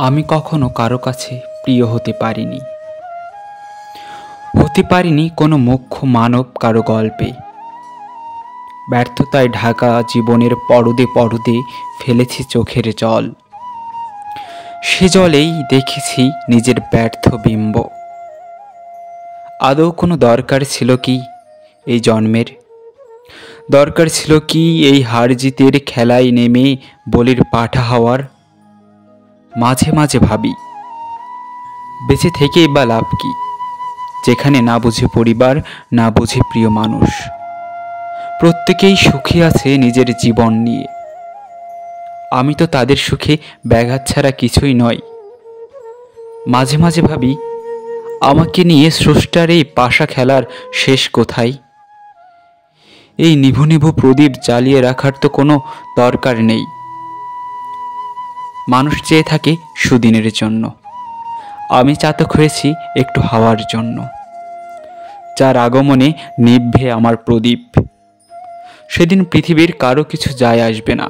আমি কখনো কারো কাছে প্রিয় হতে পারিনি, কোনো মুখ্য মানব কারো গল্পে। ব্যর্থতায় ঢাকা জীবনের পরদে পরদে ফেলেছি চোখের জল। সে জলেই দেখেছি নিজের ব্যর্থ বিম্ব। আদৌ কোনো দরকার ছিল কি এই জন্মের? দরকার ছিল কি এই হার জিতের খেলায় নেমে বলির পাঠা হওয়ার? মাঝে মাঝে ভাবি, বেঁচে থেকেই বা লাভ কি, যেখানে না বুঝে পরিবার, না বুঝে প্রিয় মানুষ। প্রত্যেকেই সুখী আছে নিজের জীবন নিয়ে। আমি তো তাদের সুখে ব্যাঘাত ছাড়া কিছুই নই। মাঝে মাঝে ভাবি, আমাকে নিয়ে স্রষ্টার এই পাশা খেলার শেষ কোথায়? এই নিভু নিভু প্রদীপ জ্বালিয়ে রাখার তো কোনো দরকার নেই। মানুষ চেয়ে থাকে সুদিনের জন্য, আমি চাতক হয়েছি একটু হাওয়ার জন্য, যার আগমনে নিভবে আমার প্রদীপ। সেদিন পৃথিবীর কারো কিছু যায় আসবে না,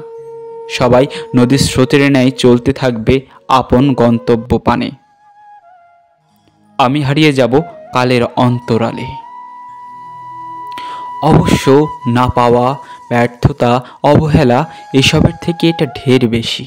সবাই নদীর স্রোতের ন্যায় চলতে থাকবে আপন গন্তব্য পানে। আমি হারিয়ে যাব কালের অন্তরালে। অবশ্য না পাওয়া, ব্যর্থতা, অবহেলা এসবের থেকে এটা ঢের বেশি।